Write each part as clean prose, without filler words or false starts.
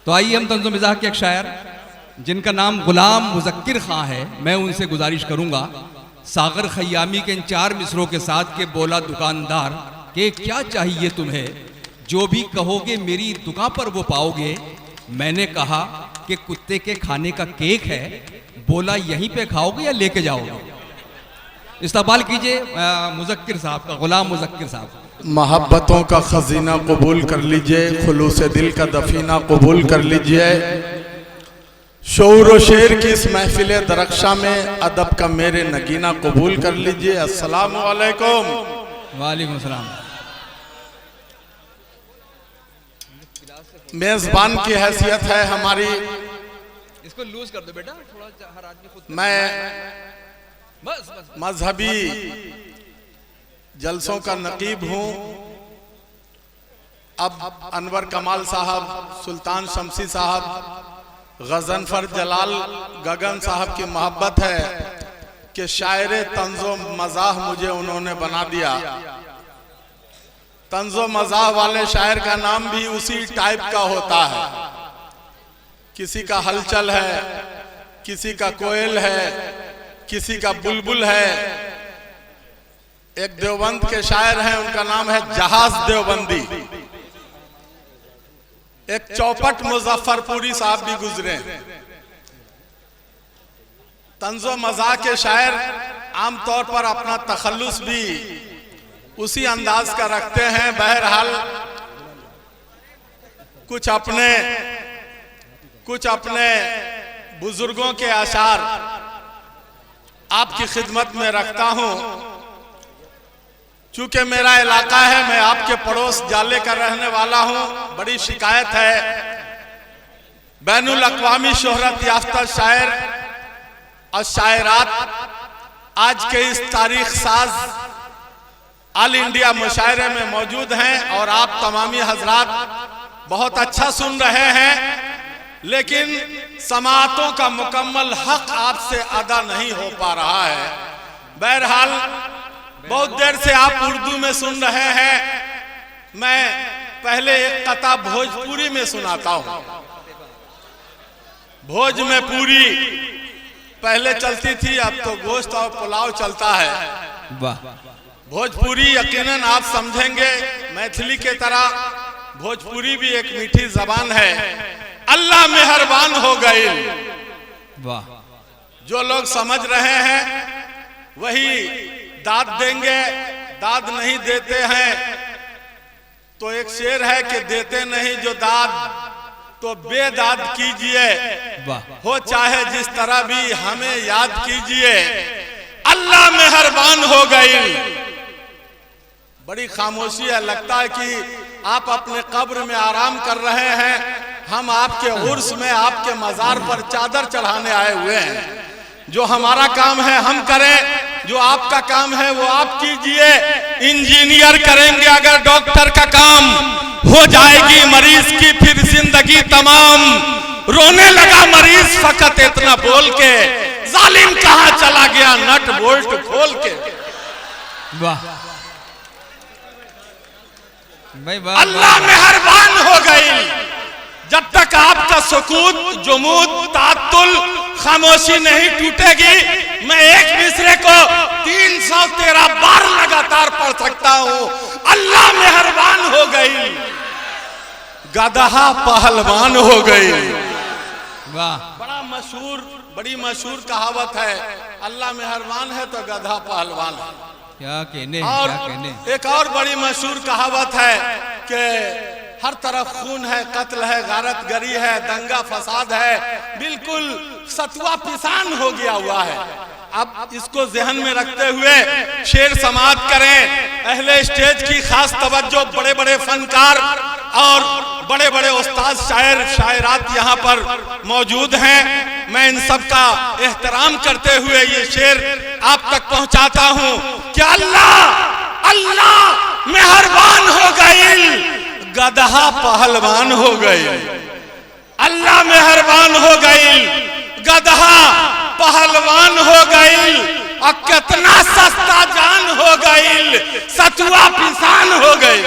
तो आइए हम तंज़ो मिज़ाह के एक शायर जिनका नाम गुलाम मुज़क्किर खां है, मैं उनसे गुजारिश करूंगा सागर खयामी के इन 4 मिसरों के साथ के बोला दुकानदार कि क्या चाहिए तुम्हें, जो भी कहोगे मेरी दुकान पर वो पाओगे। मैंने कहा कि कुत्ते के खाने का केक है, बोला यहीं पे खाओगे या लेके जाओगे। इस्तकबाल कीजिए मुज़क्किर साहब का, गुलाम मुज़क्किर साहब। मोहब्बतों का खजीना कबूल कर लीजिए, खुलूस दिल का दफीना कबूल कर लीजिए। शौर व शेर की इस महफिल दरख्शा में अदब का मेरे नगीना कबूल कर लीजिए। अस्सलामु अलैकुम। वालेकुम सलाम। मेज़बान की हैसियत है हमारी। इसको लूज कर दो बेटा थोड़ा, हर आदमी खुद। मैं बस मजहबी जलसों का नकीब हूँ। अब अनवर कमाल साहब, सुल्तान शमसी साहब, गजनफर जलाल गगन साहब की मोहब्बत है कि शायर तंज़ो मज़ाह मुझे उन्होंने बना दिया। तंज़ो मज़ाह वाले शायर का नाम भी उसी टाइप का होता है। किसी का हलचल है, किसी का कोयल है, किसी का बुलबुल है। एक देवबंद के शायर हैं, उनका नाम है जहाज देवबंदी। एक चौपट मुजफ्फरपुरी साहब भी गुजरे। तंज़ो मज़ाह के शायर आमतौर पर अपना तखल्लुस भी उसी अंदाज का रखते हैं। बहरहाल कुछ अपने बुजुर्गों के आशार आपकी खिदमत में रखता हूं। चूंकि मेरा इलाका है, मैं आपके पड़ोस जाले का रहने वाला हूं। बड़ी शिकायत है, बैनुल अक़वामी शोहरत याफ्ता शायर और शायरात आज के इस तारीख साज ऑल इंडिया मुशायरे में मौजूद हैं और आप तमामी हजरात बहुत अच्छा सुन रहे हैं, लेकिन समाअतों का मुकम्मल हक आपसे अदा नहीं हो पा रहा है। बहरहाल बहुत देर से आप उर्दू में सुन रहे हैं, मैं पहले एक कथा भोजपुरी में सुनाता हूं। भोज में पूरी पहले चलती थी, अब तो गोश्त और पुलाव चलता है। वाह। भोजपुरी यकीनन आप समझेंगे, मैथिली के तरह भोजपुरी भी एक मीठी जबान है। अल्लाह मेहरबान हो गई। वाह। जो लोग समझ रहे हैं वही दाद देंगे, दाद नहीं देते हैं तो एक शेर है कि देते नहीं जो दाद तो बेदाद कीजिए, हो चाहे जिस तरह भी हमें याद कीजिए। अल्लाह मेहरबान हो गई। बड़ी खामोशी है, लगता है कि आप अपने कब्र में आराम कर रहे हैं, हम आपके उर्स में आपके मजार पर चादर चढ़ाने आए हुए हैं। जो हमारा काम है हम करें, जो आपका काम है वो आप कीजिए। इंजीनियर करेंगे अगर डॉक्टर का काम, हो जाएगी मरीज की फिर जिंदगी तमाम। रोने लगा मरीज फकत इतना बोल के, जालिम कहाँ चला गया नट बोल्ट खोल के। वाह भाई वाह। अल्लाह मेहरबान हो गई। जब तक आपका सुकूत, जुमूद, तातुल, खामोशी नहीं टूटेगी, मैं एक मिसरे को 313 बार लगातार पढ़ सकता हूं। अल्लाह मेहरबान हो गई, गदहा पहलवान हो गई। वाह। बड़ी मशहूर कहावत है, अल्लाह मेहरबान है तो गधा पहलवान है। क्या कहने, और क्या कहने। एक और बड़ी मशहूर कहावत है कि हर तरफ खून है, कत्ल है, गारतगरी है, दंगा फसाद है, बिल्कुल सतुआ पिसान हो गया हुआ है। अब इसको ज़हन में रखते हुए शेर समाअत करें। अहले स्टेज की खास तवज्जो, बड़े बड़े फनकार और बड़े बड़े उस्ताद शायर शायरात यहाँ पर मौजूद हैं। मैं इन सब का एहतराम करते हुए ये शेर आप तक पहुँचाता हूँ कि अल्लाह अल्लाह मेहरबान हो गई, गदहा पहलवान हो गई। अल्लाह मेहरबान हो गई, गदहा पहलवान हो गई। और कितना सस्ता जान हो गई, सतुआ पिसान हो गई।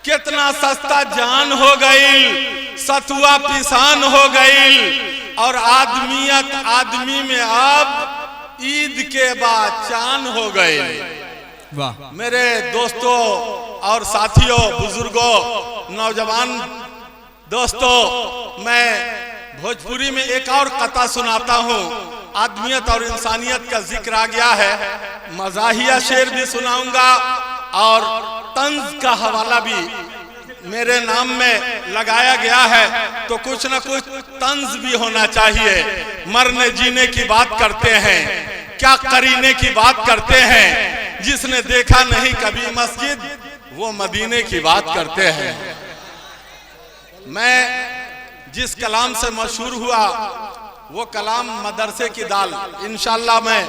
कितना सस्ता जान हो गई, सतुआ पिसान हो गई, और आदमियत आदमी में अब ईद के बाद चान हो गए। वाह। मेरे दोस्तों और साथियों, बुजुर्गों, नौजवान दोस्तों, मैं भोजपुरी में एक और कथा सुनाता हूँ। आदमियत और इंसानियत का जिक्र आ गया है, मज़ाहिया शेर भी सुनाऊंगा और तंज का हवाला भी मेरे नाम में लगाया गया है, तो कुछ न कुछ तंज भी होना चाहिए। मरने जीने की बात करते हैं, क्या करीने की बात करते हैं, जिसने देखा नहीं कभी मस्जिद वो मदीने की बात करते हैं। मैं जिस कलाम से मशहूर हुआ वो कलाम मदरसे की दाल, इंशाल्लाह मैं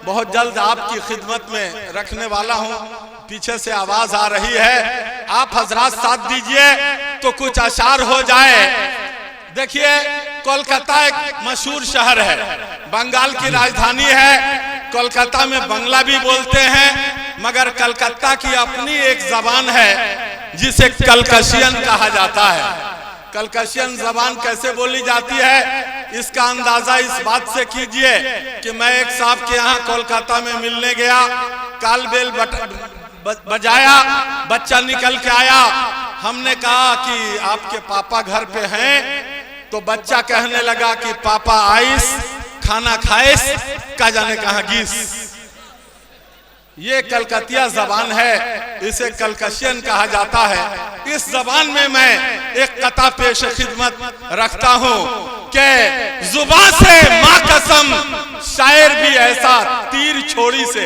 बहुत जल्द आपकी खिदमत में रखने वाला हूँ। पीछे से आवाज आ रही है, आप हजरात साथ दीजिए तो कुछ अशार हो जाए। देखिए, कोलकाता एक मशहूर शहर है, बंगाल की राजधानी है। कोलकाता में बंगला भी बोलते हैं, मगर कलकत्ता की अपनी एक जबान है जिसे कलकशियन कहा जाता है। कलकशियन जबान कैसे बोली जाती है, इसका अंदाजा इस बात से कीजिए कि मैं एक साहब के यहाँ कोलकाता में मिलने गया, काल बेल बजाया, बच्चा निकल के आया। हमने कहा कि आपके पापा घर पे हैं, तो बच्चा कहने लगा कि पापा आइस, खाना खाइस, का जाने कहाँ गीस। ये कलकतिया जबान है, इसे कलकशियन कहा जाता है। इस जबान में मैं एक कथा पेश खिदमत रखता हूँ कि जुबान से माँ कसम, शायर भी ऐसा तीर छोड़ी से।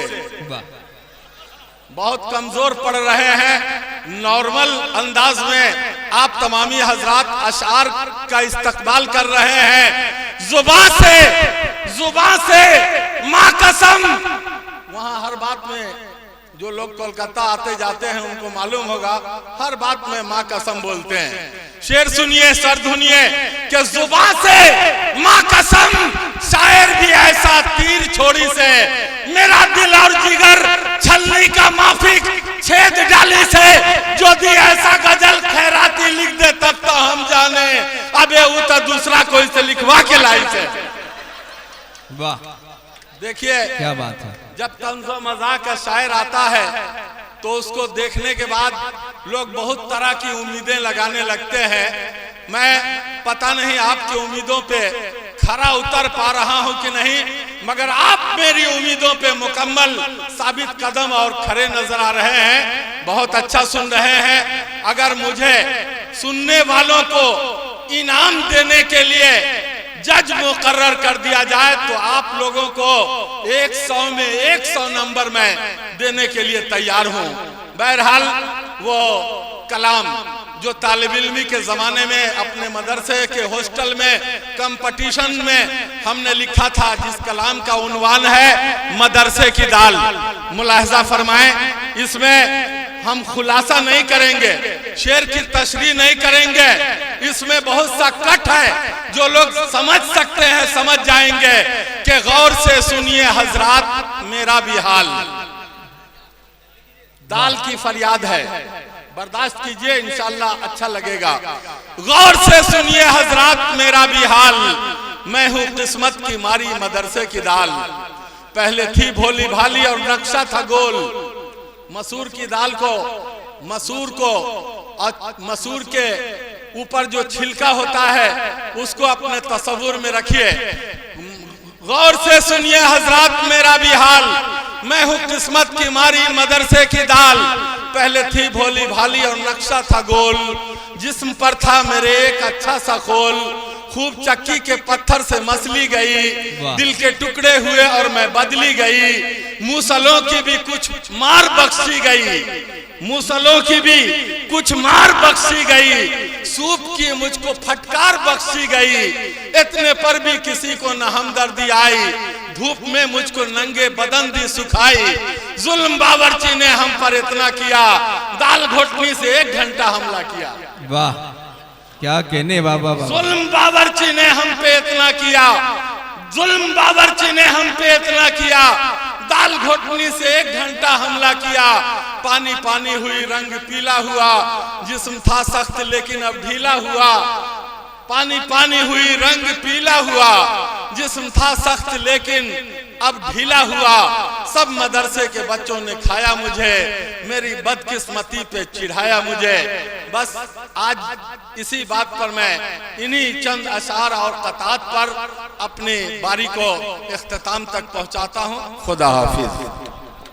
बहुत कमजोर पड़ रहे हैं, नॉर्मल अंदाज में आप तमामी हजरात अशार का इस्तकबाल कर रहे हैं। जुबान से माँ कसम। वहाँ हर बात में, जो लोग कोलकाता आते जाते हैं उनको मालूम होगा, हर बात में माँ कसम बोलते हैं। शेर सुनिए, सर धुनिए कि जुबान से माँ कसम, शायर भी ऐसा तीर छोड़ी से, मेरा दिल और जिगर छलनी का माफिक छेद डाली से, जो दी ऐसा गजल खैराती लिख दे तब तो हम जाने, अबे वो तो दूसरा कोई से लिखवा के लाई से। वाह, देखिए क्या बात है। जब तंज़ो मज़ाक का शायर आता है तो उसको देखने के बाद लोग बहुत तरह की उम्मीदें लगाने लगते हैं। मैं पता नहीं आपकी उम्मीदों पे खरा उतर पा रहा हूं कि नहीं, मगर आप मेरी उम्मीदों पे मुकम्मल साबित कदम और खरे नजर आ रहे हैं। बहुत अच्छा सुन रहे हैं। अगर मुझे सुनने वालों को इनाम देने के लिए जज मुकर्रर कर दिया जाए तो आप लोगों को 100 में 100 नंबर में देने के लिए तैयार हूं। बहरहाल वो कलाम जो तालिब इल्मी के जमाने में अपने मदरसे के हॉस्टल में कंपटीशन में हमने लिखा था, जिस कलाम का उन्वान है मदरसे की दाल, मुलाहजा फरमाएं। इसमें हम खुलासा नहीं करेंगे, शेर की तशरीह नहीं करेंगे, इसमें बहुत सा कट है जो लोग समझ सकते हैं, समझ जाएंगे कि गौर से सुनिए हजरात मेरा भी हाल। दाल की फरियाद है, बर्दाश्त कीजिए, इंशाल्लाह अच्छा लगेगा। गौर से सुनिए हजरात मेरा भी हाल, मैं हूँ किस्मत की मारी मदरसे की दाल। पहले थी भोली भाली और नक्शा था गोल। मसूर की दाल को, मसूर के ऊपर जो छिलका होता है उसको अपने तस्वुर में रखिए। गौर से सुनिए हजरात मेरा भी हाल, मैं हूँ किस्मत की मारी मदरसे की दाल। पहले थी भोली भाली और नक्शा था गोल, जिस्म पर था मेरे एक अच्छा सा खोल। खूब चक्की के पत्थर से मसली गई, दिल के टुकड़े हुए और मैं बदली गई। मूसलों की भी कुछ मार बख्शी गई, मूसलों की भी कुछ मार बख्शी गई। सूप की मुझको फटकार बख्शी गई, इतने पर भी किसी को न हमदर्दी आई। धूप में मुझको नंगे बदन दी सुखाई, जुल्म बावर्ची ने हम पर इतना किया, दाल घोटनी से 1 घंटा हमला किया। वाह, क्या कहने बाबा। जुल्म बावर्ची ने हम पे इतना किया, जुल्म बावर्ची ने हम पे इतना किया। दाल घोटनी से 1 घंटा हमला किया। पानी पानी हुई, रंग पीला हुआ, जिस्म था सख्त लेकिन अब ढीला हुआ। पानी पानी हुई, रंग पीला हुआ, जिस्म था सख्त लेकिन अब ढीला हुआ। सब मदरसे के बच्चों ने खाया मुझे, मेरी बदकिस्मती पे चिढ़ाया मुझे। बस आज इसी बात पर मैं इन्हीं चंद अशार और कतात पर अपनी बारी को इख्तिताम तक पहुंचाता हूं। खुदा हाफिज।